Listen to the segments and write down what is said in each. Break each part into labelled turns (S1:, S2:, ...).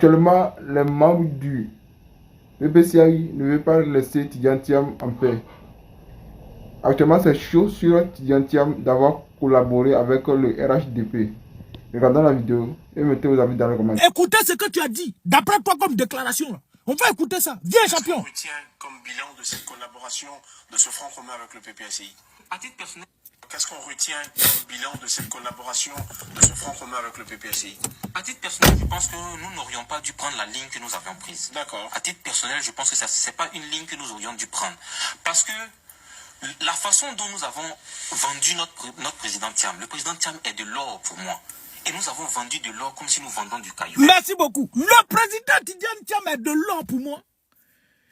S1: Actuellement, les membres du PPCI ne veulent pas laisser Tidiane Thiam en paix. Actuellement, c'est chaud sur Tidiane Thiam d'avoir collaboré avec le RHDP. Regardons la vidéo et mettez vos avis dans les commentaires.
S2: Écoutez ce que tu as dit, d'après toi comme déclaration. On va écouter ça. Viens, champion.
S3: Qu'est-ce qu'on retient comme bilan de cette collaboration, de ce front commun avec le PPCI? À titre personnel, qu'est-ce qu'on retient comme bilan de cette collaboration, de ce front commun avec le PPCI?
S4: À titre personnel, je pense que nous n'aurions pas dû prendre la ligne que nous avions prise.
S3: D'accord.
S4: À titre personnel, je pense que ce n'est pas une ligne que nous aurions dû prendre. Parce que la façon dont nous avons vendu notre président Thiam, le président Thiam est de l'or pour moi. Et nous avons vendu de l'or comme si nous vendions du caillou.
S2: Merci beaucoup. Le président Tidiane Thiam est de l'or pour moi.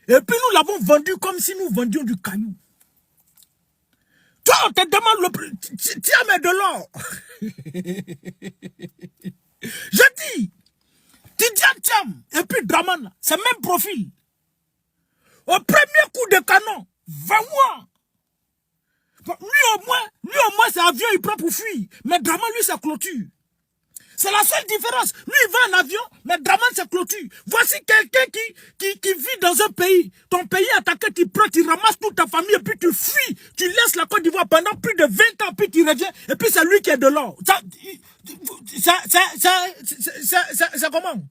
S2: Et puis nous l'avons vendu comme si nous vendions du caillou. Toi, on te demande le Thiam est de l'or. Je dis, Tidiane Thiam et puis Draman, c'est le même profil. Au premier coup de canon, 20 mois. Lui au moins, c'est avion, il prend pour fuir. Mais Draman, lui, c'est clôture. C'est la seule différence. Lui, il va en avion, mais Draman, c'est clôture. Voici quelqu'un qui vit dans un pays. Ton pays est attaqué, tu prends, tu ramasses toute ta famille, et puis tu fuis. Tu laisses la Côte d'Ivoire pendant plus de 20 ans, puis tu reviens, et puis c'est lui qui est de l'or. C'est comment?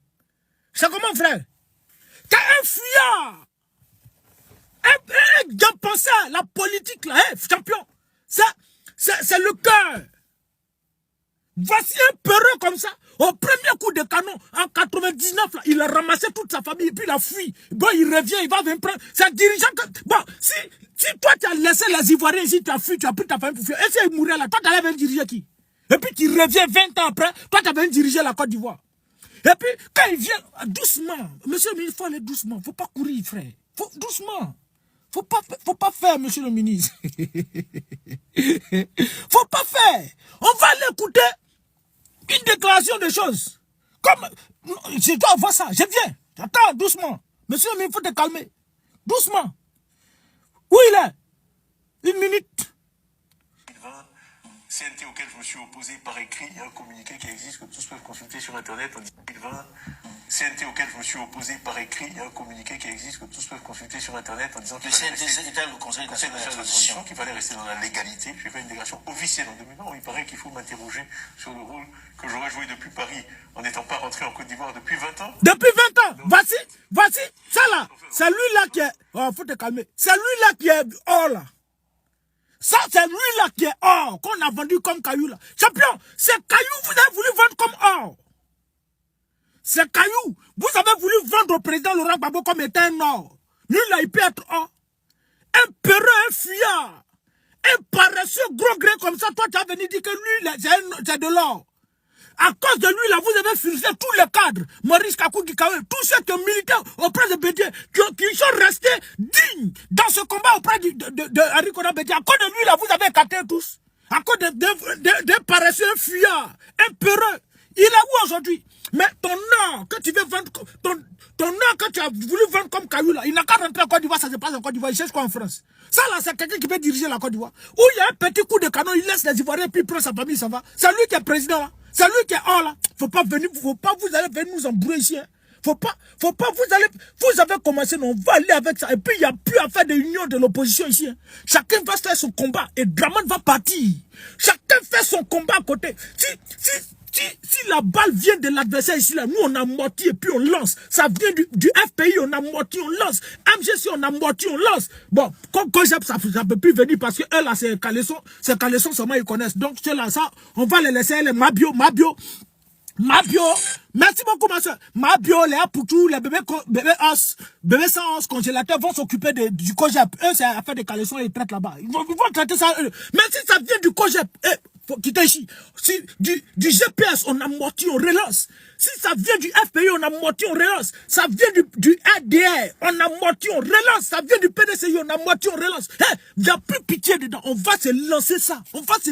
S2: C'est comment, frère? T'es un fuyard. Un gars pensé à la politique, là, champion. C'est le cœur. Voici un peureux comme ça. Au premier coup de canon, en 99, là, il a ramassé toute sa famille et puis il a fui. Bon, il revient, il va venir prendre sa dirigeant. Bon, si toi tu as laissé les Ivoiriens ici, tu as fui, tu as pris ta famille pour fuir. Et s'il mourait là, toi tu allais venir diriger qui? Et puis tu reviens 20 ans après, toi tu as venir diriger la Côte d'Ivoire. Et puis quand il vient, doucement, monsieur le ministre, il faut aller doucement, il ne faut pas courir, frère. Doucement. Faut pas faire, monsieur le ministre. Faut pas faire. On va l'écouter. Une déclaration de choses. Comme, je dois voir ça, je viens. Attends, doucement. Monsieur, mais il faut te calmer. Doucement. Où il est? Une minute.
S3: 2020, CNT auquel je me suis opposé par écrit, il y a un communiqué qui existe que tous peuvent consulter sur Internet en 2020. CNT auquel je me suis opposé par écrit, il y a un communiqué qui existe que tous peuvent consulter sur Internet en disant
S4: Le CNT, c'était le Conseil national de la transition,
S3: qu'il fallait rester dans la légalité. J'ai fait une déclaration officielle en 2020 où il paraît qu'il faut m'interroger sur le rôle que j'aurais joué depuis Paris en n'étant pas rentré en Côte d'Ivoire depuis 20 ans.
S2: Depuis 20 ans. Donc, voici, ça là, c'est lui-là qui est... Oh, faut te calmer. C'est lui-là qui est or là. Ça, c'est lui-là qui est or, qu'on a vendu comme caillou là. Champion, c'est caillou, vous avez voulu vendre comme or. C'est caillou. Vous avez voulu vendre au président Laurent Gbagbo comme étant un or. Lui là, il peut être or. Un peureux, un fuyard. Un paresseux gros gré comme ça, toi tu as venu dire que lui, c'est de l'or. À cause de lui, là, vous avez frustré tous les cadres. Maurice Kakou Gikawe, tous ceux qui ont milité auprès de Bédié, qui sont restés dignes dans ce combat auprès de Henri Konan Bédié. À cause de lui, là, vous avez écarté tous. À cause de paresseux, un fuyard, un peureux. Il est où aujourd'hui? Mais ton or que tu veux vendre, ton or que tu as voulu vendre comme caillou, là, il n'a qu'à rentrer en Côte d'Ivoire, ça se passe en Côte d'Ivoire, il cherche quoi en France? Ça là, c'est quelqu'un qui peut diriger la Côte d'Ivoire. Où il y a un petit coup de canon, il laisse les Ivoiriens, puis il prend sa famille, ça va. C'est lui qui est président là. C'est lui qui est hors là. Faut pas vous allez venir nous embrouiller ici. Hein. Faut pas, vous avez commencé, on va aller avec ça. Et puis il n'y a plus à faire de union de l'opposition ici. Hein. Chacun va faire son combat et Draman va partir. Chacun fait son combat à côté. Si la balle vient de l'adversaire ici, là, nous on a morti et puis on lance. Ça vient du FPI, on a morti, on lance. MGC, on a morti, on lance. Bon, comme ça ne peut plus venir parce que eux là, c'est Caleçon seulement ils connaissent. Donc ceux-là, ça, on va les laisser, les Mabio. Merci beaucoup ma soeur. Mabio, les Apoutou, les bébés sans os congélateurs vont s'occuper du COGEP. Eux, c'est affaire de Caleçon, ils traitent là-bas. Ils vont traiter ça eux. Mais si ça vient du COGEP, faut quitter ici. Si du GPS, on a morti, on relance. Si ça vient du FPI, on a morti, on relance. Ça vient du ADR, on a morti, on relance. Ça vient du PDCI, on a morti, on relance. Il n'y a plus pitié dedans. On va se lancer ça. On va se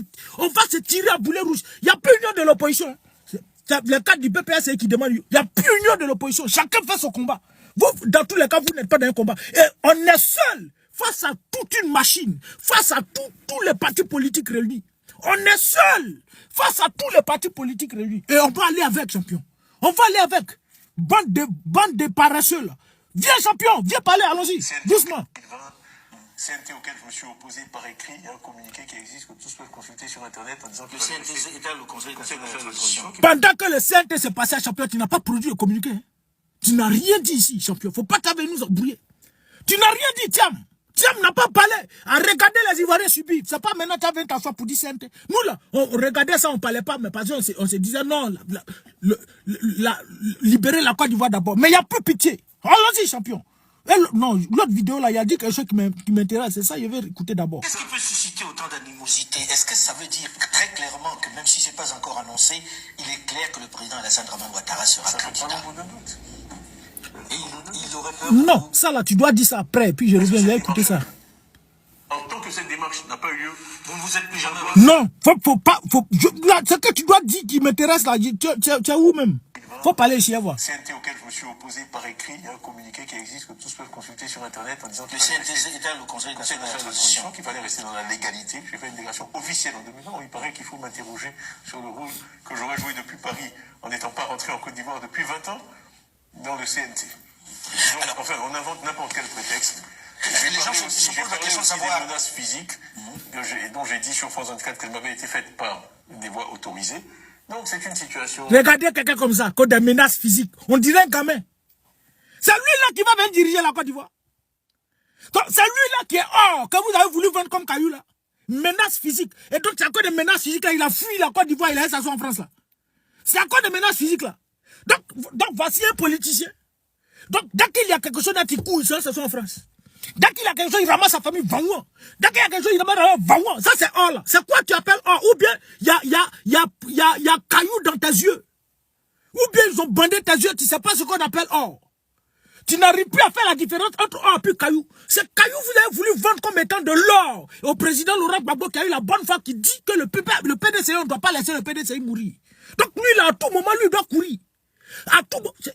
S2: tirer à boulet rouge. Il n'y a plus union de l'opposition. C'est le cadre du PPS qui demande. Il n'y a plus union de l'opposition. Chacun fait son combat. Vous, dans tous les cas, vous n'êtes pas dans un combat. Et on est seul face à toute une machine, face à tous les partis politiques réunis. On est seul face à tous les partis politiques réunis. Et on va aller avec, champion. On va aller avec. Bande de paresseux, là. Viens, champion, viens parler, allons-y, doucement.
S3: CNT auquel je me suis opposé par écrit, il y a un communiqué qui existe que tous peuvent consulter sur Internet en disant que
S4: Le CNT était le Conseil national de la transition.
S2: Pendant que le CNT s'est passé à champion, tu n'as pas produit le communiqué. Hein? Tu n'as rien dit ici, champion. Faut pas t'avoir nous embrouiller. Tu n'as rien dit, Thiam. Thiam n'a pas parlé. À regarder les Ivoiriens subir. C'est pas maintenant que tu as 20 ans pour dire CNT. Nous, là, on regardait ça, on ne parlait pas, mais parce qu'on se disait non, libérer la Côte d'Ivoire d'abord. Mais il n'y a plus pitié. Allons-y, champion. Non, l'autre vidéo là, il a dit quelque chose qui m'intéresse, c'est ça, je vais écouter d'abord.
S4: Qu'est-ce qui peut susciter autant d'animosité? Est-ce que ça veut dire très clairement que même si ce n'est pas encore annoncé, il est clair que le président Alassane Dramane Ouattara sera candidat? Et il aurait peur.
S2: Non, ça là, tu dois dire ça après, puis je reviens, je vais écouter ça.
S3: En tant que cette démarche n'a pas eu lieu,
S4: vous ne vous êtes plus jamais...
S2: Non, faut pas, là, ce que tu dois dire qui m'intéresse là, tu es où même? Faut parler ici, à voir.
S3: CNT auquel je me suis opposé par écrit, il y a un communiqué qui existe que tous peuvent consulter sur Internet en disant que
S4: le CNT était le Conseil national de la transition,
S3: qu'il fallait rester dans la légalité. J'ai fait une déclaration officielle en 2020. Il paraît qu'il faut m'interroger sur le rôle que j'aurais joué depuis Paris en n'étant pas rentré en Côte d'Ivoire depuis 20 ans dans le CNT. Donc, alors, enfin, on invente n'importe quel prétexte.
S4: Les gens se posent la question de savoir...
S3: des menaces physiques dont j'ai dit sur France 24 qu'elles m'avaient été faites par des voies autorisées. Donc c'est une situation...
S2: Regardez quelqu'un comme ça, qui a des menaces physiques. On dirait un gamin. C'est lui-là qui va même diriger la Côte d'Ivoire. C'est lui-là qui est hors, que vous avez voulu vendre comme caillou là. Menaces physiques. Et donc c'est à cause des menaces physiques là, il a fui la Côte d'Ivoire, il a laissé ça en France là. C'est à cause des menaces physiques là. Donc voici un politicien. Donc dès qu'il y a quelque chose là qui coule, ça c'est en France. Dès qu'il y a quelque chose, il ramasse sa famille, Vaouan. Dès qu'il y a quelque chose, il ramasse Vaouan. Ça, c'est or, là. C'est quoi tu appelles or? Ou bien, il y a caillou dans tes yeux. Ou bien, ils ont bandé tes yeux, tu ne sais pas ce qu'on appelle or. Tu n'arrives plus à faire la différence entre or et caillou. C'est caillou, vous avez voulu vendre comme étant de l'or. Et au président Laurent Gbagbo, qui a eu la bonne foi, qui dit que le PDCI, on ne doit pas laisser le PDCI mourir. Donc, lui, là, à tout moment, lui, il doit courir.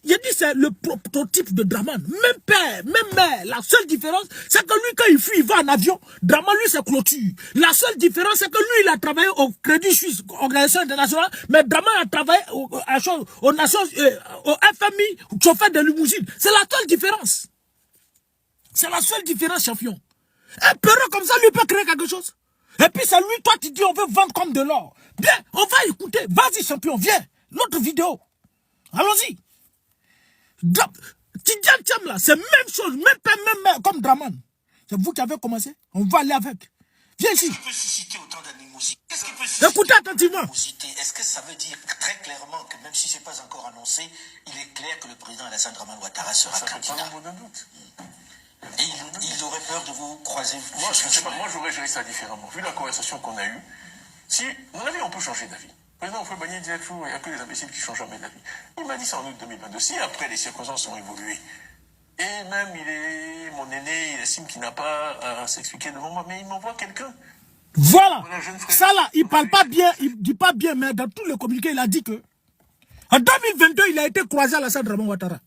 S2: Il dit c'est le prototype de Dramane. Même père, même mère. La seule différence, c'est que lui, quand il fuit, il va en avion. Dramane, lui, c'est clôture. La seule différence, c'est que lui, il a travaillé au Crédit Suisse, Organisation internationale, mais Dramane a travaillé aux Nations, au FMI, chauffeur de limousine. C'est la seule différence. C'est la seule différence, champion. Un peureux comme ça, lui, peut créer quelque chose. Et puis, c'est lui, toi, tu dis, on veut vendre comme de l'or. Bien, on va écouter. Vas-y, champion, viens. L'autre vidéo. Allons-y. Tidjane Thiam là, c'est même chose, même comme Dramane. C'est vous qui avez commencé. On va aller avec. Viens ici.
S4: Qu'est-ce qui peut susciter autant d'animosité?
S2: Écoutez attentivement.
S4: Est-ce que ça veut dire très clairement que même si ce n'est pas encore annoncé, il est clair que le président Alassane Dramane Ouattara sera candidat? Et il aurait peur de vous croiser?
S3: Moi, je ne sais pas. Moi, j'aurais géré ça différemment. Vu la conversation qu'on a eue, si, mon avis, on peut changer d'avis. Le président Houphouët-Boigny disait toujours, il n'y a que les imbéciles qui ne changent jamais d'avis. Il m'a dit ça en août 2022. Si après les circonstances ont évolué, et même il est mon aîné, il estime qu'il n'a pas à s'expliquer devant moi, mais il m'envoie quelqu'un.
S2: Voilà. Ça là, il parle pas bien, il dit pas bien, mais dans tout le communiqué, il a dit que en 2022, il a été croisé à Alassane Dramane Ouattara.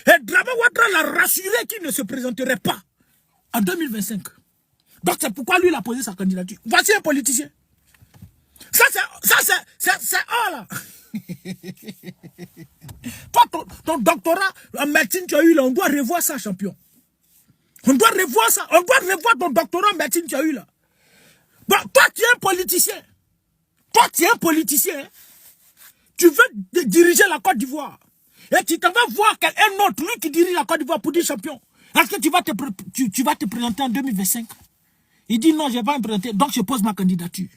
S2: Et Dramane Ouattara l'a rassuré qu'il ne se présenterait pas en 2025. Donc c'est pourquoi lui, il a posé sa candidature. Voici un politicien. Ça c'est oh là. Toi, ton doctorat en médecine, tu as eu là, on doit revoir ça, champion. On doit revoir ça. On doit revoir ton doctorat en médecine, tu as eu là. Bon, toi, tu es un politicien. Toi, tu es un politicien. Tu veux diriger la Côte d'Ivoire. Et tu t'en vas voir un autre, lui qui dirige la Côte d'Ivoire pour dire champion. Est-ce que tu vas te présenter en 2025? Il dit non, je ne vais pas me présenter, donc je pose ma candidature.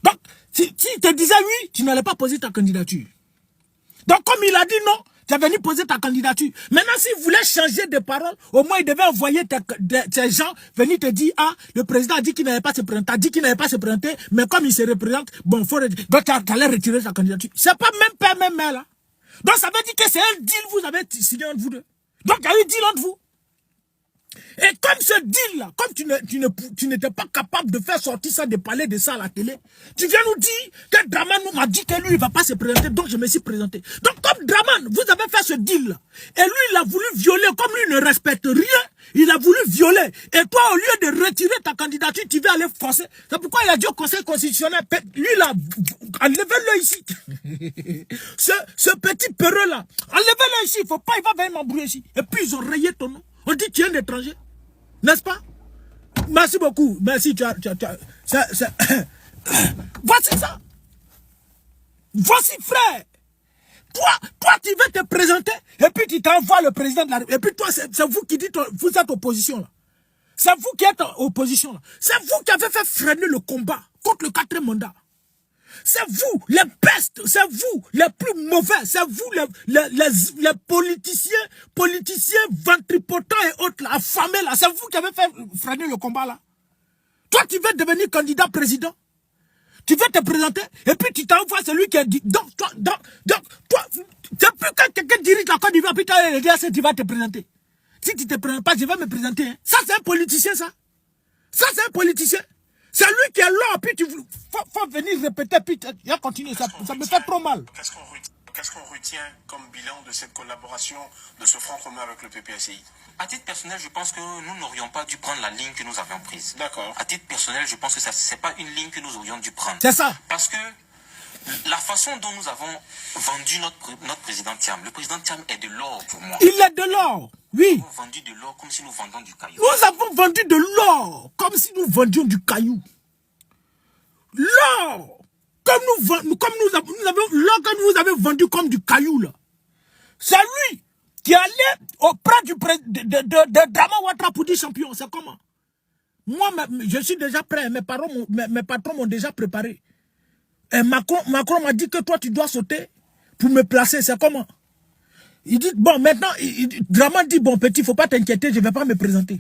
S2: Donc, si il te disait oui, tu n'allais pas poser ta candidature. Donc, comme il a dit non, tu es venu poser ta candidature. Maintenant, s'il voulait changer de parole, au moins il devait envoyer tes gens venir te dire, ah, le président a dit qu'il n'allait pas se présenter, a dit qu'il n'allait pas se présenter, mais comme il se représente, bon, donc tu allais retirer ta candidature. C'est pas même père, même mère, là. Donc, ça veut dire que c'est un deal vous avez signé entre vous deux. Donc, il y a eu un deal entre vous. Et comme ce deal-là, comme tu n'étais pas capable de faire sortir ça, de parler de ça à la télé, tu viens nous dire que Dramane m'a dit que lui, il ne va pas se présenter, donc je me suis présenté. Donc comme Dramane, vous avez fait ce deal-là, et lui, il a voulu violer, comme lui ne respecte rien, Il a voulu violer. Et toi, au lieu de retirer ta candidature, tu veux aller forcer. C'est pourquoi il a dit au Conseil constitutionnel, lui là, enlevez-le ici. ce petit peureux là, enlevez-le ici. Il va venir m'embrouiller ici. Et puis ils ont rayé ton nom. On dit tu es un étranger. N'est-ce pas? Merci beaucoup. Merci. Voici ça. Voici, frère. Toi, tu veux te présenter et puis tu t'envoies le président de la République. Et puis toi, c'est vous qui dites, vous êtes opposition là. C'est vous qui êtes opposition là. C'est vous qui avez fait freiner le combat contre le 4e mandat. C'est vous, les pestes, c'est vous, les plus mauvais, c'est vous, les politiciens ventripotents et autres là, affamés là. C'est vous qui avez fait freiner le combat là. Toi, tu veux devenir candidat président. Tu veux te présenter et puis tu t'envoies celui qui a dit. Donc, toi, c'est plus quand quelqu'un dirige la Côte d'Ivoire, puis tu vas te présenter. Si tu ne te présentes pas, je vais me présenter. Hein. Ça, c'est un politicien, ça. Ça, c'est un politicien. C'est lui qui est là, puis faut venir répéter, puis il va continuer. Ça me fait trop mal.
S3: Qu'est-ce qu'on retient comme bilan de cette collaboration, de ce front commun avec le PPACI?
S4: À titre personnel, je pense que nous n'aurions pas dû prendre la ligne que nous avions prise.
S3: D'accord.
S4: À titre personnel, je pense que ce n'est pas une ligne que nous aurions dû prendre.
S2: C'est ça.
S4: Parce que la façon dont nous avons vendu notre président Thiam, le président Thiam est de l'or pour moi.
S2: Il est de l'or, oui.
S4: Nous avons vendu de l'or comme si nous vendions du caillou.
S2: Nous avons vendu de l'or comme si nous vendions du caillou. L'or comme l'or que nous avez vendu comme du caillou là. C'est lui qui allait auprès de Draman Ouattara pour dire champion. C'est comment? Moi, je suis déjà prêt. Mes patrons m'ont déjà préparé. Et Macron m'a dit que toi, tu dois sauter pour me placer. C'est comment? Il dit, bon, maintenant, Draman dit, bon, petit, il ne faut pas t'inquiéter, je ne vais pas me présenter.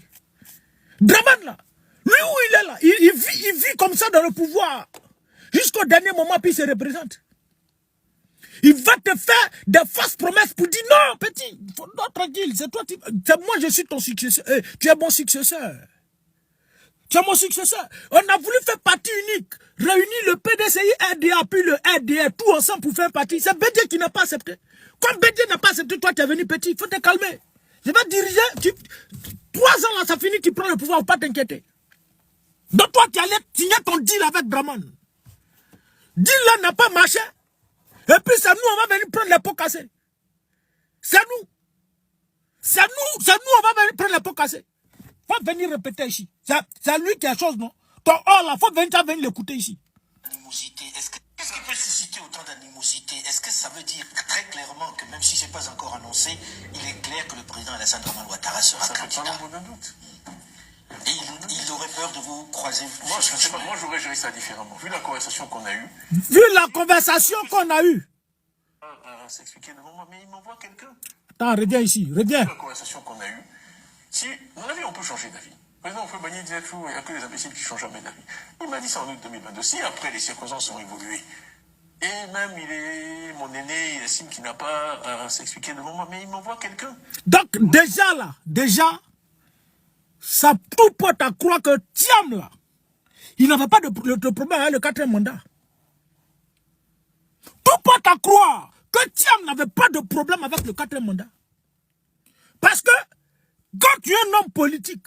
S2: Draman, là, lui où il est là, il vit comme ça dans le pouvoir. Jusqu'au dernier moment, puis il se représente. Il va te faire des fausses promesses pour dire, non, petit, non, tranquille, c'est toi, moi, je suis ton successeur. Tu es mon successeur. Tu es mon successeur. On a voulu faire parti unique. Réunir le PDCI, RDA, puis le RDA, tout ensemble pour faire un parti. C'est Bédié qui n'a pas accepté. Comme Bédié n'a pas accepté, toi, tu es venu petit. Il faut te calmer. Je vais diriger. 3 ans là, ça finit, tu prends le pouvoir, faut pas t'inquiéter. Donc toi, tu allais signer ton deal avec Draman. Deal là n'a pas marché. Et puis c'est nous, on va venir prendre les pots cassés. C'est nous. C'est nous, on va venir prendre les pots cassés. Faut venir répéter ici. C'est lui qui a chose, non? Ton or là, faut venir l'écouter ici.
S3: Animosité, qu'est-ce qui peut susciter autant d'animosité? Est-ce que ça veut dire très clairement que même si ce n'est pas encore annoncé, il est clair que le président Alassane Draman Ouattara sera candidat? Ça fait pas doute. Et il aurait peur de vous croiser? Moi, je ne sais pas. Moi, j'aurais géré ça différemment. Vu la conversation qu'on a eue.
S2: Vu la conversation qu'on a eue.
S3: S'expliquer devant moi, mais il m'envoie quelqu'un.
S2: Attends, reviens ici, reviens.
S3: Vu la conversation qu'on a eue. Si, mon avis, on peut changer d'avis. Par exemple, on peut bannir Diatou, il n'y a que les imbéciles qui ne changent jamais d'avis. Il m'a dit ça en août 2022. Si après les circonstances ont évolué, et même il est mon aîné, il estime qu'il n'a pas à s'expliquer devant moi, mais il m'envoie quelqu'un.
S2: Donc, déjà, ça tout porte à croire que Thiam, là, il n'avait pas de problème avec le 4e mandat. Tout porte à croire que Thiam n'avait pas de problème avec le 4e mandat. Parce que, quand tu es un homme politique,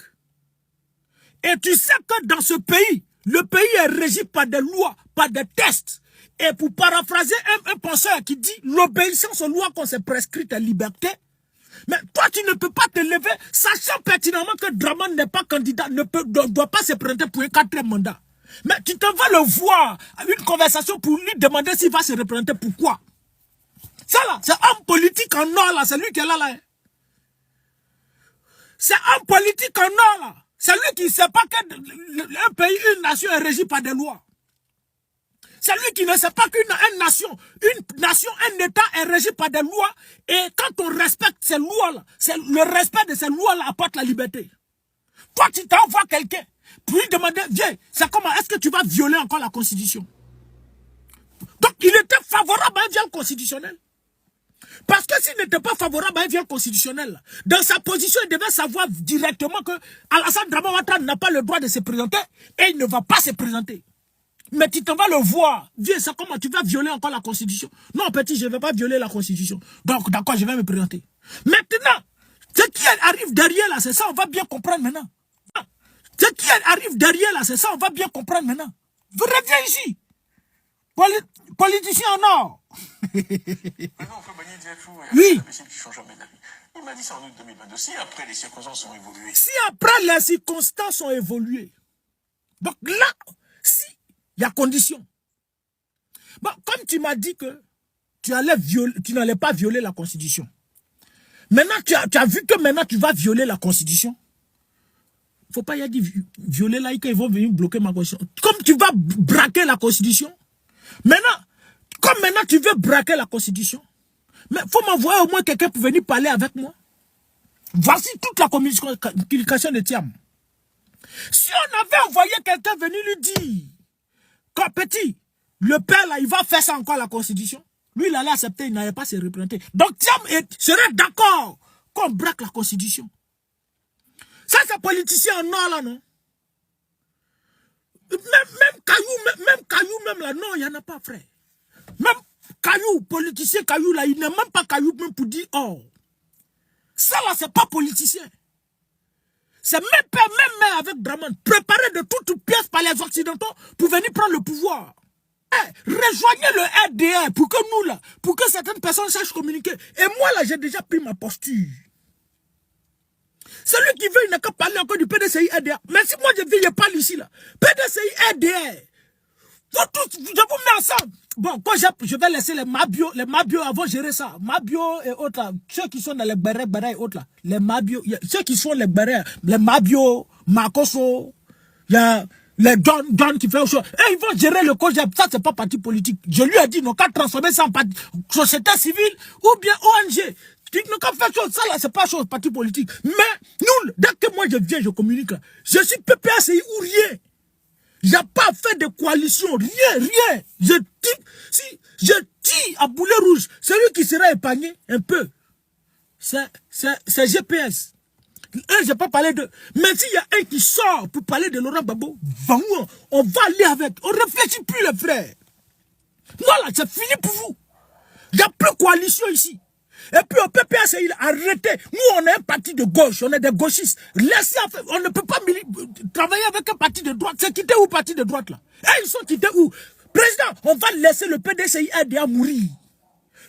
S2: et tu sais que dans ce pays, le pays est régi par des lois, par des tests, et pour paraphraser un penseur qui dit l'obéissance aux lois qu'on s'est prescrites est liberté, mais toi tu ne peux pas te lever, sachant pertinemment que Draman n'est pas candidat, ne doit pas se présenter pour un 4e mandat. Mais tu te vas le voir à une conversation pour lui demander s'il va se représenter, pourquoi? Ça là, c'est un politique en or là, c'est lui qui est là là. C'est un politique en or là. C'est lui qui ne sait pas qu'un pays, une nation est régie par des lois. C'est lui qui ne sait pas qu'une nation, un État est régi par des lois. Et quand on respecte ces lois-là, le respect de ces lois-là apporte la liberté. Toi, tu t'envoies quelqu'un pour lui demander, viens, c'est comment, est-ce que tu vas violer encore la Constitution? Donc, il était favorable à un viol constitutionnel. Parce que s'il n'était pas favorable à un viol constitutionnel, dans sa position, il devait savoir directement que Alassane Draman Ouattara n'a pas le droit de se présenter et il ne va pas se présenter. Mais tu t'en vas le voir. Viens, c'est comment tu vas violer encore la Constitution? Non, petit, je ne vais pas violer la Constitution. Donc, d'accord, je vais me présenter. Maintenant, ce qui arrive derrière là, c'est ça, on va bien comprendre maintenant. Ce qui arrive derrière là, c'est ça, on va bien comprendre maintenant. Vous revenez ici. Politicien en or. Oui.
S3: Il m'a dit ça en août 2022. Si après les circonstances ont évolué.
S2: Si après les circonstances ont évolué. Donc là, si, il y a condition. Bon, comme tu m'as dit que tu n'allais pas violer la Constitution. Maintenant, tu as vu que maintenant tu vas violer la Constitution. Il ne faut pas y aller violer là, ils vont venir bloquer ma Constitution. Comme tu vas braquer la Constitution. Maintenant, comme maintenant tu veux braquer la Constitution. Mais il faut m'envoyer au moins quelqu'un pour venir parler avec moi. Voici toute la communication de Thiam. Si on avait envoyé quelqu'un venir lui dire, quand petit, le père là, il va faire ça encore à la Constitution. Lui, il allait accepter, il n'allait pas se représenter. Donc Thiam serait d'accord qu'on braque la Constitution. Ça, c'est politicien en or là, non? Même Caillou, même là, non, il n'y en a pas, frère. Même Caillou, politicien Caillou là, il n'est même pas Caillou même pour dire oh. Ça là, c'est pas politicien. C'est même père, même mère avec Draman, préparé de toutes pièces par les Occidentaux pour venir prendre le pouvoir. Rejoignez le RDR pour que nous là, pour que certaines personnes sachent communiquer. Et moi là, j'ai déjà pris ma posture. Celui qui veut, il n'a qu'à parler encore du PDCI RDR. Mais si moi je viens, je parle ici là. PDCI RDR. Vous tous, je vous mets ensemble. Bon, quand je vais laisser les Mabio avant gérer ça. Mabio et autres là, ceux qui sont dans les bérets et autres là. Les Mabio, ceux qui sont les bérets, les Mabio, Makoso, il y a les Don qui fait autre chose. Et ils vont gérer le COJEP. Ça, c'est pas parti politique. Je lui ai dit, non, qu'à transformer ça en société civile ou bien ONG. Tu n'as qu'à faire chose, ça là, c'est pas chose parti politique. Mais nous, dès que moi je viens, je communique là. Je suis PPACI ou rien. Il n'y a pas fait de coalition, rien. Je tire à boulet rouge. Celui qui sera épargné un peu, c'est GPS. Un, je n'ai pas parlé de... Mais s'il y a un qui sort pour parler de Laurent Gbagbo, on va aller avec. On ne réfléchit plus, les frères. Voilà, c'est fini pour vous. Il n'y a plus de coalition ici. Et puis au PPS, il a arrêté. Nous, on est un parti de gauche, on est des gauchistes. Laissez, on ne peut pas travailler avec un parti de droite. C'est quitté où, parti de droite là? Et ils sont quittés où? Président, on va laisser le PDCI RDA mourir.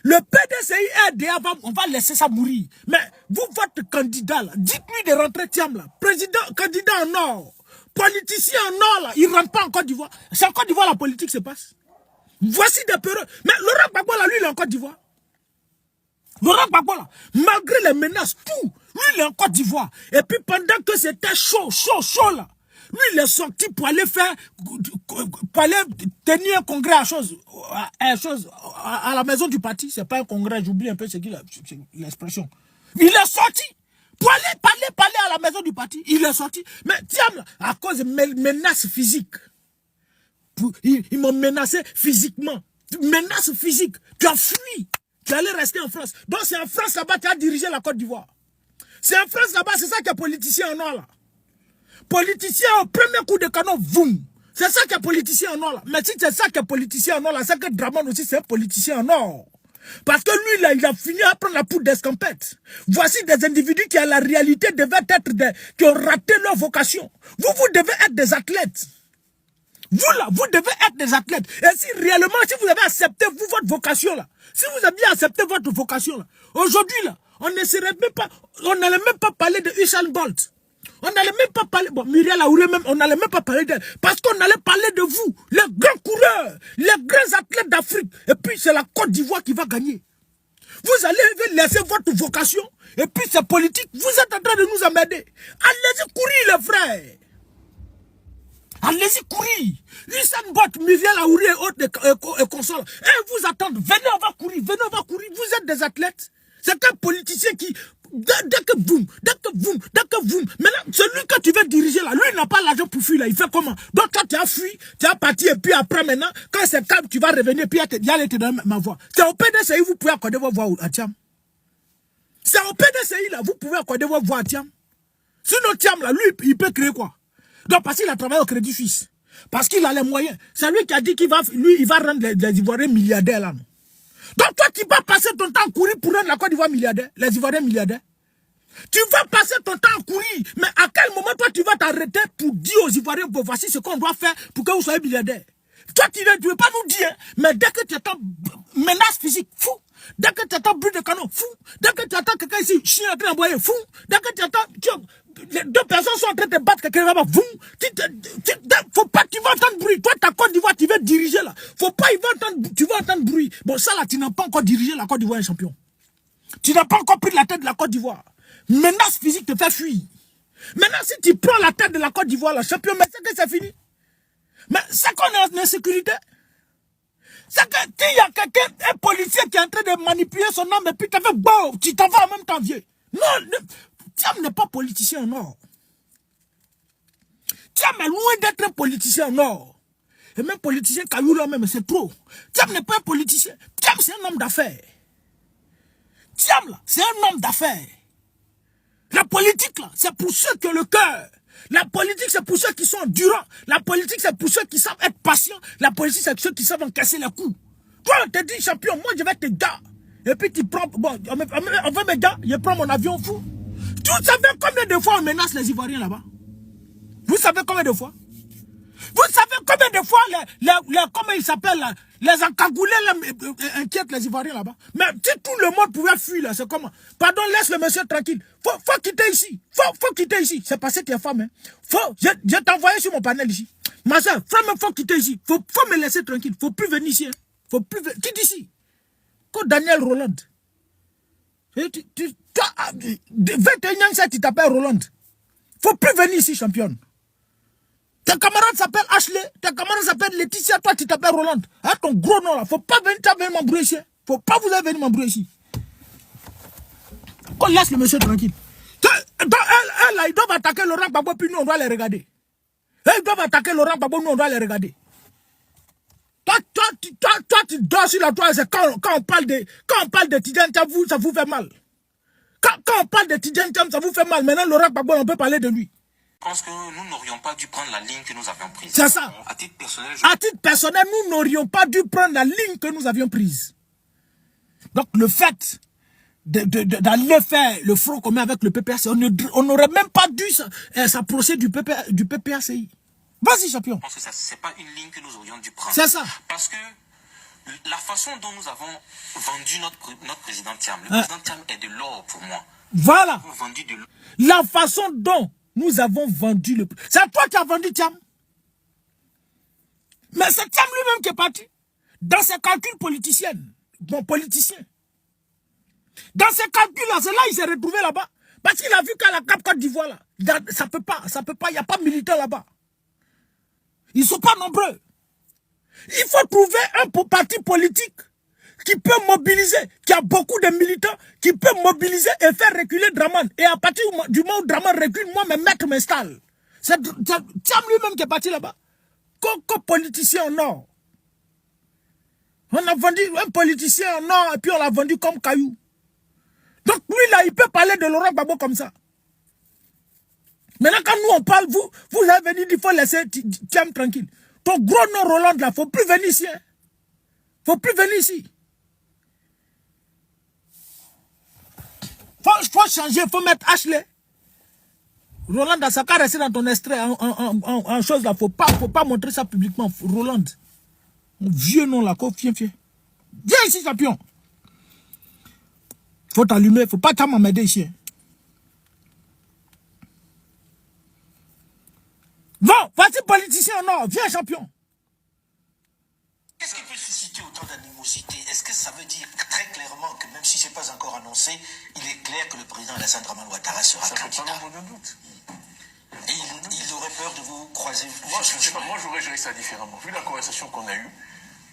S2: Le PDCI RDA, on va laisser ça mourir. Mais vous, votre candidat là, dites-lui de rentrer Thiam là. Président, candidat en or, politicien en or là, il ne rentre pas en Côte d'Ivoire. C'est en Côte d'Ivoire la politique se passe. Voici des peureux. Mais Laurent Gbagbo là, lui, il est en Côte d'Ivoire. Laurent Gbagbo là, malgré les menaces, tout, lui il est en Côte d'Ivoire. Et puis pendant que c'était chaud là, lui il est sorti pour aller tenir un congrès à la maison du parti. C'est pas un congrès, j'oublie un peu c'est qui l'expression. Il est sorti pour aller parler à la maison du parti. Il est sorti. Mais tiens, à cause de menaces physiques. Ils m'ont menacé physiquement. Menace physique. Tu as fui. Tu allais rester en France. Donc c'est en France là-bas que tu as dirigé la Côte d'Ivoire. C'est en France là-bas, c'est ça qui est politicien en or là. Politicien au premier coup de canon, boum. C'est ça qui est politicien en or là. Mais si c'est ça qui est politicien en or là, c'est que Draman aussi c'est un politicien en or. Parce que lui là, il a fini à prendre la poudre d'escampette. Voici des individus qui à la réalité devaient être qui ont raté leur vocation. Vous devez être des athlètes. Vous là, vous devez être des athlètes. Et si réellement, si vous avez accepté votre vocation là, si vous avez bien accepté votre vocation là, aujourd'hui là, on n'allait même pas parler de Usain Bolt. On n'allait même pas parler, bon, Muriel Aouré même, on n'allait même pas parler d'elle. Parce qu'on allait parler de vous, les grands coureurs, les grands athlètes d'Afrique. Et puis c'est la Côte d'Ivoire qui va gagner. Vous allez laisser votre vocation, et puis c'est politique, vous êtes en train de nous emmerder. Allez-y courir les frères. Allez-y courir. Usain Bolt, Muriel Aouré et autres et consorts. Et vous attendez. Venez, on va courir. Vous êtes des athlètes. C'est un politicien qui, dès que boum. Maintenant, celui que tu veux diriger là, lui, il n'a pas l'argent pour fuir là. Il fait comment? Donc, toi, tu as fui, tu as parti, et puis après, maintenant, quand c'est calme, tu vas revenir, puis il y a te donner ma voix. C'est au PDCI, vous pouvez accorder vos voix à Thiam. C'est au PDCI là, vous pouvez accorder vos voix à Thiam. Sinon, Thiam là, lui, il peut créer quoi? Donc, parce qu'il a travaillé au Crédit Suisse. Parce qu'il a les moyens. C'est lui qui a dit qu'il va, il va rendre les Ivoiriens milliardaires là. Donc, toi, tu vas passer ton temps à courir pour rendre la Côte d'Ivoire milliardaire, les Ivoiriens milliardaires. Tu vas passer ton temps à courir. Mais à quel moment, toi, tu vas t'arrêter pour dire aux Ivoiriens, bon, voici ce qu'on doit faire pour que vous soyez milliardaires. Toi, tu ne veux pas nous dire, hein, mais dès que tu entends menace physique, fou. Dès que tu entends bruit de canon, fou. Dès que tu entends quelqu'un ici, chien en train d'envoyer, fou. Dès que tu entends, les deux personnes sont en train de battre quelqu'un là-bas, fou. Faut pas que tu vas entendre bruit. Toi, ta Côte d'Ivoire, tu veux diriger là. Faut pas, tu vas entendre bruit. Bon, ça là, tu n'as pas encore dirigé la Côte d'Ivoire un champion. Tu n'as pas encore pris la tête de la Côte d'Ivoire. Menace physique te fait fuir. Maintenant, si tu prends la tête de la Côte d'Ivoire, le champion, mais c'est que c'est fini. Mais c'est qu'on est en insécurité. C'est que s'il y a quelqu'un, un policier qui est en train de manipuler son âme, et puis tu fais bon, tu t'en vas en même temps, vieux. Non, Thiam n'est pas politicien en or. Thiam est loin d'être un politicien en or. Et même politicien Kayoula même, c'est trop. Thiam n'est pas un politicien. Thiam, c'est un homme d'affaires. Thiam, là, c'est un homme d'affaires. La politique, là, c'est pour ceux qui ont le cœur. La politique, c'est pour ceux qui sont endurants. La politique, c'est pour ceux qui savent être patients. La politique, c'est pour ceux qui savent encaisser les coups. Toi, on te dit, champion, moi, je vais te gars. Et puis, tu prends... Bon, on va me gars, je prends mon avion fou. Vous savez combien de fois on menace les Ivoiriens là-bas? Vous savez combien de fois? Vous savez combien de fois comment ils s'appellent, les encagoulés inquiètent les Ivoiriens là-bas? Mais si tout le monde pouvait fuir là, c'est comment? Pardon, laisse le monsieur tranquille. Faut quitter ici. Faut quitter ici. C'est parce que tu es femme. Hein. Je t'ai envoyé sur mon panel ici. Ma soeur, faut quitter ici. Faut me laisser tranquille. Faut plus venir ici. Hein. Faut plus venir. Quitte ici. Comme Daniel Roland. Toi, 21e siècle, tu t'appelles Roland. Faut plus venir ici, championne. Tes camarades s'appellent Ashley, tes camarades s'appellent Laetitia, toi tu t'appelles Roland. Hein, ton gros nom là, faut pas venir m'embrouiller ici. Faut pas vous venir m'embrouiller ici. Qu'on laisse le monsieur tranquille. Elles là, ils doivent attaquer Laurent Gbagbo, puis nous on doit les regarder. Ils doivent attaquer Laurent Gbagbo, nous on doit les regarder. Toi, tu dors sur la toile, c'est quand on parle de Tidjane Thiam, ça vous fait mal. Quand on parle de Tidjane Thiam, ça vous fait mal. Maintenant, Laurent Gbagbo, on peut parler de lui.
S4: Je pense que nous n'aurions pas dû prendre la ligne que nous avions prise.
S2: C'est ça.
S4: À titre personnel,
S2: nous n'aurions pas dû prendre la ligne que nous avions prise. Donc, le fait d'aller faire le front commun avec le PPACI, on n'aurait même pas dû s'approcher du PPACI. Vas-y, champion.
S4: Je pense que ce n'est pas une ligne que nous aurions dû prendre.
S2: C'est ça.
S4: Parce que la façon dont nous avons vendu notre président Thiam, le président Thiam est de l'or pour moi.
S2: Voilà.
S4: Nous avons vendu de l'or.
S2: La façon dont nous avons vendu le... C'est toi qui as vendu Thiam. Mais c'est Thiam lui-même qui est parti. Dans ses calculs politiciens. Bon, politicien. Dans ses calculs-là, c'est là qu'il s'est retrouvé là-bas. Parce qu'il a vu qu'à la Cap Côte d'Ivoire, là, ça peut pas, il n'y a pas de militants là-bas. Ils ne sont pas nombreux. Il faut trouver un parti politique qui peut mobiliser, qui a beaucoup de militants, qui peut mobiliser et faire reculer Draman. Et à partir du moment où Draman recule, moi, mes maîtres m'installent. C'est Thiam lui-même qui est parti là-bas. Comme politicien en or. On a vendu un politicien en or et puis on l'a vendu comme caillou. Donc lui là, il peut parler de Laurent Gbagbo comme ça. Maintenant quand nous on parle, vous avez venu dire qu'il faut laisser Thiam tranquille. Ton gros nom Roland là, faut plus venir ici. Hein. Faut plus venir ici. Faut changer, faut mettre Ashley. Roland, ça peut rester dans ton extrait en chose là. Faut pas montrer ça publiquement. Roland. Mon vieux nom là, viens. Viens ici, champion. Faut t'allumer, faut pas t'emmerder ici. Bon, voici politicien en or, viens, champion.
S5: Qu'est-ce qui peut susciter autant d'animosité? Est-ce que ça veut dire très clairement que même si ce n'est pas encore annoncé, il est clair que le président Alassane Dramane Ouattara sera candidat? Et il aurait peur de vous croiser?
S3: Moi, je ne sais pas, moi j'aurais géré ça différemment. Vu la conversation qu'on a eue,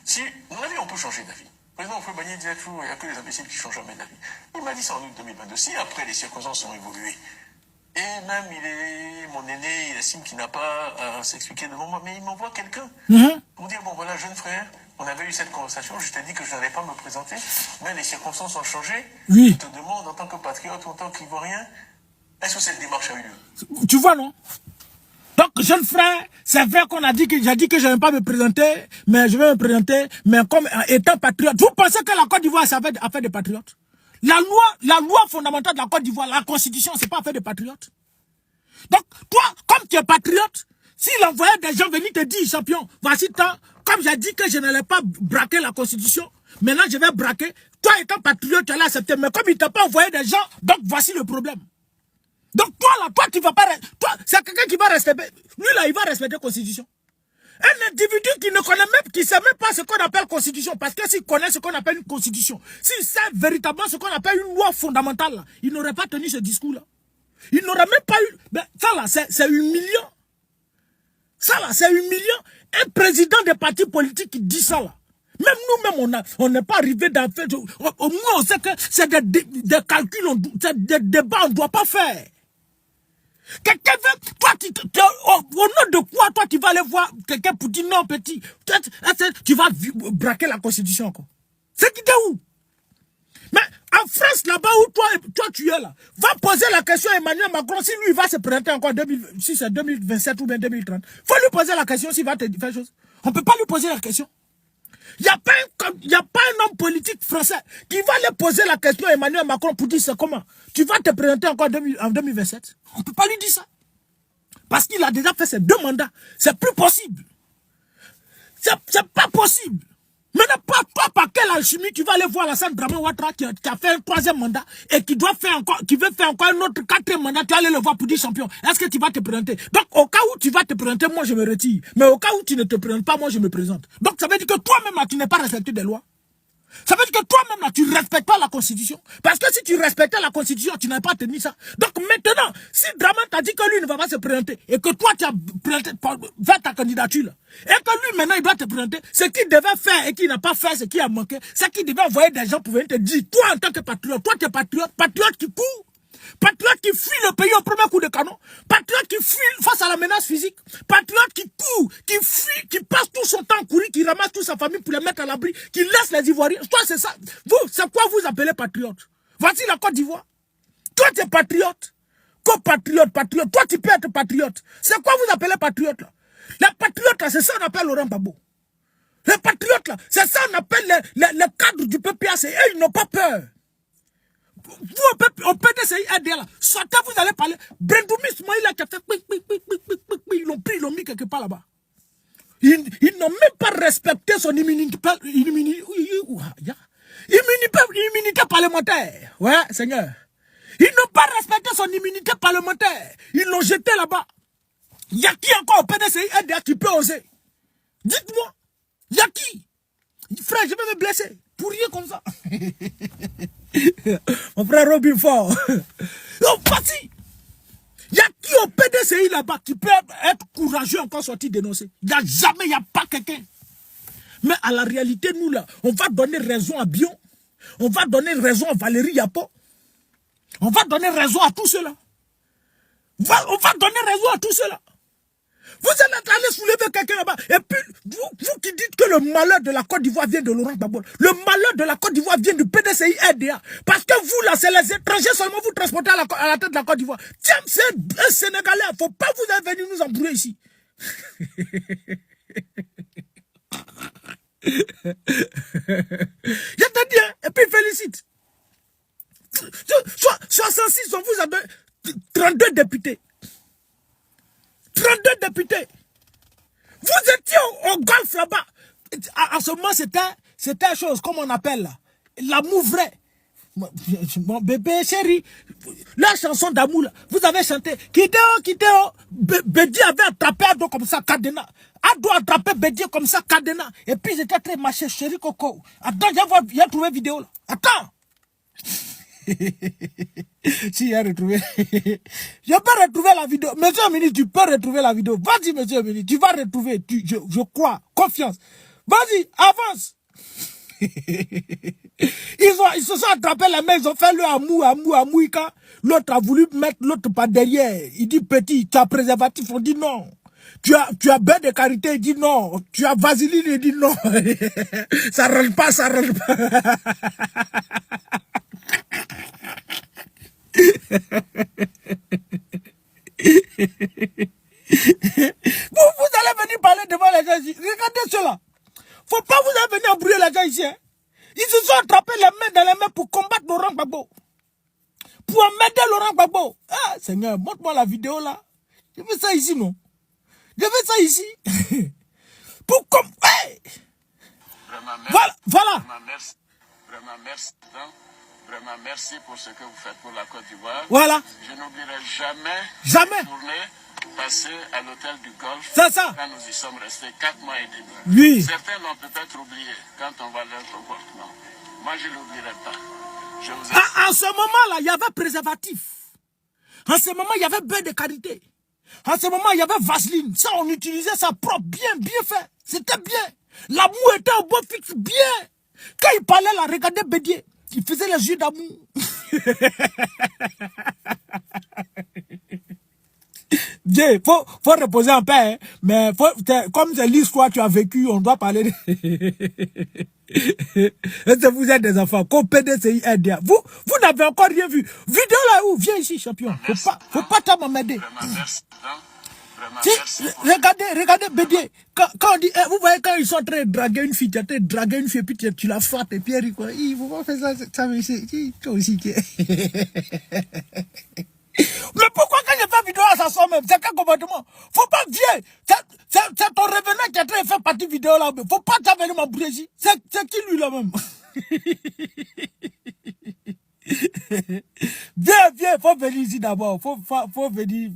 S3: si, mon avis, on peut changer d'avis. Le président Houphouët-Boigny disait toujours, il n'y a que les imbéciles qui ne changent jamais d'avis. Il m'a dit ça en août 2022. Si après les circonstances ont évolué, et même il est mon aîné, il estime qu'il n'a pas à s'expliquer devant moi, mais il m'envoie quelqu'un pour dire, bon voilà, jeune frère, on avait eu cette conversation, je t'ai dit que je n'allais pas me présenter, mais les circonstances ont changé.
S2: Oui.
S3: Je te demande, en tant que patriote, en tant qu'Ivoirien, est-ce que cette démarche a eu lieu?
S2: Tu vois, non? Donc, jeune frère, c'est vrai qu'on a dit que j'ai dit que je ne vais pas me présenter, mais je vais me présenter, mais comme étant patriote. Vous pensez que la Côte d'Ivoire, ça a fait des patriotes? La loi fondamentale de la Côte d'Ivoire, la constitution, c'est pas affaire de patriotes. Donc, toi, comme tu es patriote, s'il envoyait des gens venir te dire, champion, voici tant, comme j'ai dit que je n'allais pas braquer la constitution, maintenant je vais braquer. Toi, étant patriote, tu allais accepter. Mais comme il t'a pas envoyé des gens, donc voici le problème. Donc toi là, toi tu vas pas, toi, c'est quelqu'un qui va respecter, lui là, il va respecter la constitution. Un individu qui ne connaît même, qui sait même pas ce qu'on appelle constitution, parce que s'il connaît ce qu'on appelle une constitution, s'il sait véritablement ce qu'on appelle une loi fondamentale, là, il n'aurait pas tenu ce discours-là. Il n'aurait même pas eu, ben, ça là, c'est humiliant. Ça là, c'est humiliant. Un président des partis politiques qui dit ça là. Même nous-mêmes, on n'est pas arrivé dans fait. Au moins, on sait que c'est des calculs, c'est des débats, on ne doit pas faire. Quelqu'un veut, toi, au nom de quoi, toi, tu vas aller voir quelqu'un pour dire non, petit, tu vas braquer la constitution encore. C'est qui t'es où? Mais en France, là-bas où toi tu es là, va poser la question à Emmanuel Macron si lui va se présenter encore si c'est 2027 ou bien 2030. Faut lui poser la question s'il va te faire chose. On ne peut pas lui poser la question. Il n'y a pas un homme politique français qui va lui poser la question à Emmanuel Macron pour dire c'est comment. Tu vas te présenter encore en 2027. On ne peut pas lui dire ça. Parce qu'il a déjà fait ses 2 mandats. C'est plus possible. C'est pas possible. Maintenant, toi, par quelle alchimie tu vas aller voir Alassane Dramane Ouattara qui a fait un 3e mandat et qui veut faire encore un autre 4e mandat, tu vas aller le voir pour dire champion. Est-ce que tu vas te présenter? Donc, au cas où tu vas te présenter, moi je me retire. Mais au cas où tu ne te présentes pas, moi je me présente. Donc, ça veut dire que toi-même, tu n'es pas respecté des lois. Ça veut dire que toi-même, là, tu ne respectes pas la Constitution. Parce que si tu respectais la Constitution, tu n'avais pas tenu ça. Donc maintenant, si Dramane t'a dit que lui ne va pas se présenter, et que toi, tu as fait ta candidature, là, et que lui, maintenant, il doit te présenter, ce qu'il devait faire et qu'il n'a pas fait, ce qui a manqué, c'est qu'il devait envoyer des gens pour venir te dire, toi, en tant que patriote, toi, tu es patriote qui court, patriote qui fuit le pays au premier coup de canon, patriote qui fuit face à la menace physique, patriote qui court, qui fuit, qui passe tout son temps à courir, qui ramasse toute sa famille pour les mettre à l'abri, qui laisse les Ivoiriens. Toi, c'est ça. Vous, c'est quoi vous appelez patriote? Voici la Côte d'Ivoire. Toi, tu es patriote. Co-patriote, patriote. Toi, tu peux être patriote. C'est quoi vous appelez patriote là? Les patriotes là, c'est ça qu'on appelle Laurent Gbagbo. Les patriotes là, c'est ça qu'on appelle les cadres du PPAC. Et ils n'ont pas peur. Vous, au PDCI, là, sortez, vous allez parler. Brendoumi Ismaïla qui a fait ils l'ont pris, ils l'ont mis quelque part là-bas. Ils n'ont même pas respecté son immunité parlementaire. Ouais, Seigneur. Ils n'ont pas respecté son immunité parlementaire. Ils l'ont jeté là-bas. Il y a qui encore au PDCI qui peut oser? Dites-moi. Il y a qui? Frère, je vais me blesser. Pour rien comme ça. Mon frère Robin Ford. Donc, voici. Il y a qui au PDCI là-bas qui peut être courageux encore sorti dénoncer? Il n'y a jamais, il n'y a pas quelqu'un. Mais à la réalité, nous là, on va donner raison à Bion. On va donner raison à Valérie Yapo. On va donner raison à tous ceux-là. On va donner raison à tous ceux-là. Vous allez aller soulever quelqu'un là-bas. Et puis, vous qui dites que le malheur de la Côte d'Ivoire vient de Laurent Gbagbo, le malheur de la Côte d'Ivoire vient du PDCI RDA. Parce que vous, là, c'est les étrangers seulement vous transportez à la tête de la Côte d'Ivoire. Tiens, c'est un Sénégalais. Il ne faut pas vous aller venir nous embrouiller ici. Je te dis, hein, et puis félicite. 66, on vous a donné 32 députés. 32 députés. Vous étiez au golf là-bas. En ce moment, c'était chose, comme on appelle là. L'amour vrai. Mon bébé chéri. La chanson d'amour là. Vous avez chanté. Kiteo. Bédi avait attrapé Ado comme ça, Kadena. Ado a attrapé Bédi comme ça, Kadena. Et puis j'étais très maché, chéri Coco. Attends, j'ai trouvé vidéo là. Attends. Si, il a retrouvé. Je peux retrouver la vidéo. Monsieur le ministre, tu peux retrouver la vidéo. Vas-y, monsieur le ministre, tu vas retrouver. Je crois. Confiance. Vas-y, avance. Ils se sont attrapés les mains, ils ont fait le amouika. L'autre a voulu mettre l'autre par derrière. Il dit, petit, tu as préservatif. On dit non. Tu as beurre de karité, il dit non. Tu as vaseline, il dit non. Ça rentre pas, ça rentre pas. Vous allez venir parler devant les gens ici. Regardez cela. Faut pas vous venir embrouiller les gens ici. Hein. Ils se sont attrapés les mains dans les mains pour combattre Laurent Gbagbo. pour m'aider Laurent Gbagbo. Ah, Seigneur, montre-moi la vidéo là. Je veux ça ici, non? Je veux ça ici. Pour comme... Hey! Voilà.
S6: Vraiment merci. Vraiment merci pour ce que vous faites pour la Côte d'Ivoire.
S2: Voilà.
S6: Je n'oublierai jamais. Tourner, passer à l'hôtel du Golfe.
S2: C'est ça.
S6: Quand nous y sommes restés 4 mois et demi.
S2: Oui.
S6: Certains l'ont peut-être oublié quand on voit leur comportement. Moi, je ne l'oublierai pas. Je vous
S2: En ce moment-là, il y avait préservatif. En ce moment, il y avait beurre de karité. En ce moment, il y avait vaseline. Ça, on utilisait ça propre, bien fait. C'était bien. L'amour était au bon fixe, bien. Quand il parlait là, regardez Bédier. Il faisait les yeux d'amour. Dieu, faut reposer en paix, hein. Mais comme c'est l'histoire que tu as vécu, on doit parler de... Est-ce que vous êtes des enfants? PDCI RDA. Vous n'avez encore rien vu. Vidéo là où? Viens ici, champion. Faut pas t'amender. Regardez, Bédier. Quand on dit, vous voyez, quand ils sont en train de draguer une fille, tu es en train de draguer une fille, puis tu la frappes, et puis elle dit quoi? Il faut pas faire ça, mais c'est, toi aussi, mais pourquoi quand je fais vidéo à sa soeur même? C'est quel comportement? Faut pas vieux. C'est ton revenant qui est en train de faire partie vidéo là. Faut pas t'amener ma bougie. C'est qui lui là même? Viens, faut venir ici d'abord. Faut venir.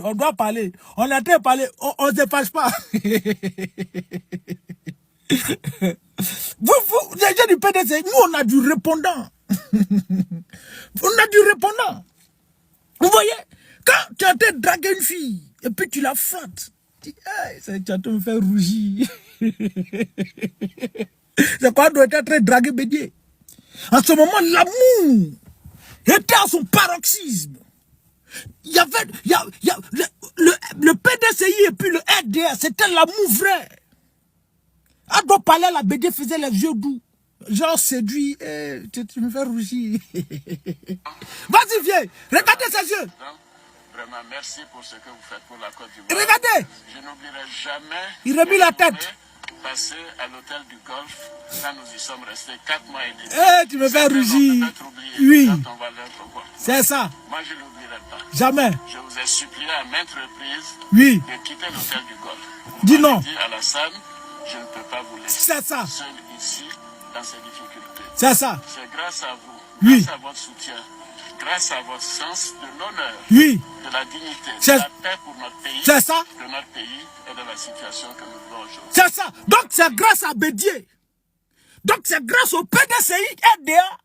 S2: On doit parler. On est en train de parler. On se fâche pas. vous, les gens du PDC, nous on a du répondant. On a du répondant. Vous voyez, quand tu es en train de draguer une fille, et puis tu la flattes, tu dis, hey, tu es en train de me faire rougir. C'est quoi, doit être en train de draguer Bédier. En ce moment, l'amour était à son paroxysme. Il y avait, le PDCI et puis le RDA, c'était l'amour vrai. À doit parler, la Bédier faisait les yeux doux. Genre séduit, tu me fais rougir. Vas-y, viens, regardez ses yeux.
S6: Vraiment, merci pour ce que vous faites pour la Côte d'Ivoire.
S2: Regardez.
S6: Je n'oublierai jamais.
S2: Il remet la tête.
S6: Passer à l'hôtel du Golfe, quand nous y sommes restés 4 mois et demi.
S2: Tu me fais rougir. Oui. C'est ça.
S6: Moi, je ne l'oublierai pas.
S2: Jamais.
S6: Je vous ai supplié à maintes reprises
S2: de
S6: quitter l'hôtel du Golfe.
S2: Dis non.
S6: Dit à la salle, je ne peux pas vous laisser.
S2: C'est ça.
S6: Seul ici, dans ces difficultés.
S2: C'est ça.
S6: C'est grâce à vous, grâce à votre soutien, grâce à votre sens de l'honneur, de la dignité, de la paix pour notre pays,
S2: c'est ça.
S6: De notre pays et de la situation que nous vivons aujourd'hui.
S2: C'est ça. Donc c'est grâce à Bédier. Donc c'est grâce au PDCI RDA